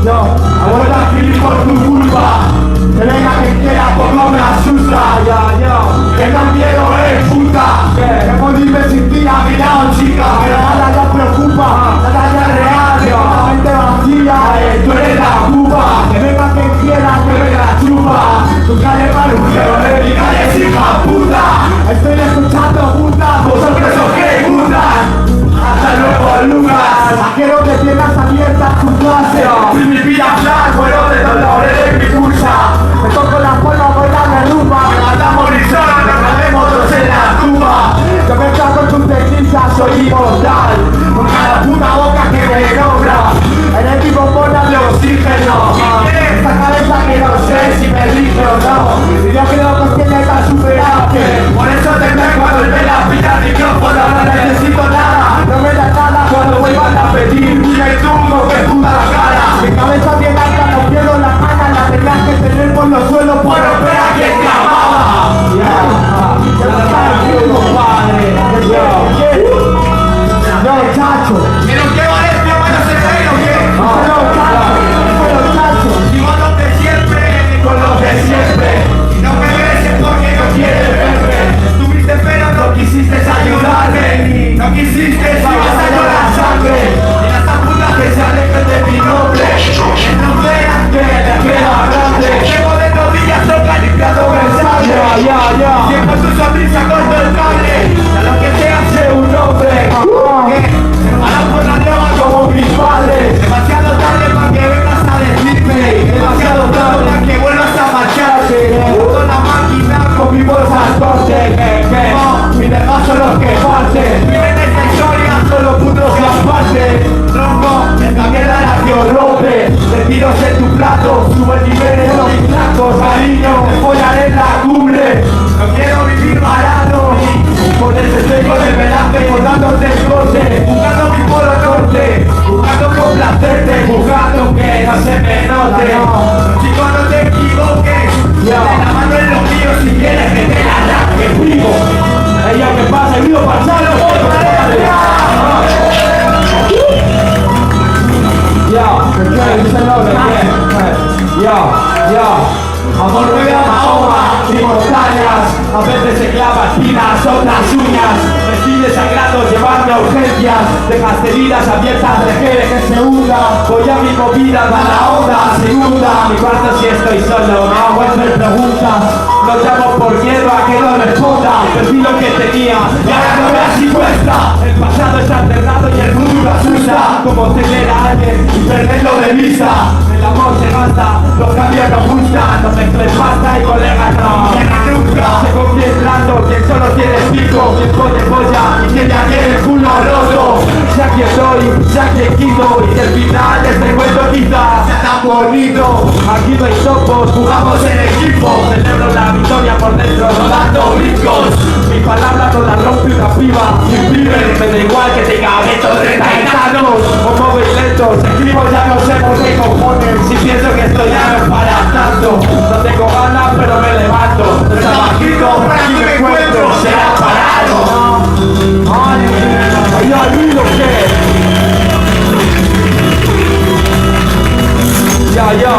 Yo, ahora escribir por tu culpa. Que venga quien quiera, poco me asusta. Que no miedo puta. Que morirme sin ti a mi lado, chica. Pero nada ya preocupa, nada ya es real. La mente vacía, tú eres la culpa. Que venga quien quiera, que venga la chupa. Tu calle malujero, mi calle es hija puta. Estoy escuchando puta, vosotros os que gustan. Hasta luego, Lucas. Quiero que tengas abierta tu clase. Y mi vida flash, vuelo de dolores de mi pulsa. Me toco la forma, voy a la rumba. Me matamos y solo nos clavemos todos en la tumba. Yo me cago en tu técnica, soy inmortal. Con cada puta boca que me nombra. Eres mi bombona de oxígeno. Esta cabeza que no sé si me rige o no. Y yo creo que tiene tan superable. Por eso tendré cuando volver a pillar el micrófono. No necesito nada, no me da nada cuando vuelvan a pedir. Mira y tú, que puta la cara. Mi cabeza bien alta, no pierdo la gana. La tenías que tener por los suelos por romper a quien te amaba. Yo, chacho. ¿Pero qué vale este bueno ese rey o qué? Pero chacho. Digo los de siempre, Con los de siempre. y no me beses porque no quieres verme. Estuviste pero no quisiste ayudarme. No quisiste, ibas a llorar sangre. Y las putas que se alejen de mi nombre. Que no vean que te queda grande. Llevo de rodillas toca limpiando mensajes. Siempre tu sonrisa corta el cable. A lo que te hace un hombre. Hermano por la droga como mis padres. Demasiado tarde para que vengas a decirme. Demasiado tarde para que vuelvas a marcharte. Con la máquina con mi bolsa al corte. Mis demás son los que parten. Viven esta historia, son los putos que aparte. Tronco, esta mierda la que os rompe. Te tiros en tu plato, sube el nivel de los blancos. Cariño, me follaré en la cumbre. No quiero vivir varado. Por eso estoy con el velaje, cortándote el corte. Buscando mi polo norte, buscando complacerte, buscando que no se me note. Chico, no te equivoques. Dale la mano en los míos si quieres que te la arranque vivo. Ella que pasa, el río pasado. Amor nueve a Mahoma y montañas. A veces se clava espinas, otras uñas. Me sigue sangrando, llevarme a urgencias. Dejaste heridas abiertas, dejé que se hunda. Voy a mi movida, va la onda, segunda. Mi cuarto si estoy solo, me hago hacer preguntas. No llamo por miedo a que no responda. Perdí lo que tenía y ahora no me así cuesta. El pasado está enterrado y el futuro asusta. Como tener a alguien y perderlo de vista. El amor se gasta, los cambios no gustan. No mezcles pasta y colegas no. Nunca se concentrando, quien solo tiene pico, quien pone polla y quien ya tiene el culo roto. Sea quien soy, sea quien quito, y que el final de este cuento quizás sea tan bonito. Aquí no hay topos, jugamos en equipo. Celebro la victoria por dentro rodando.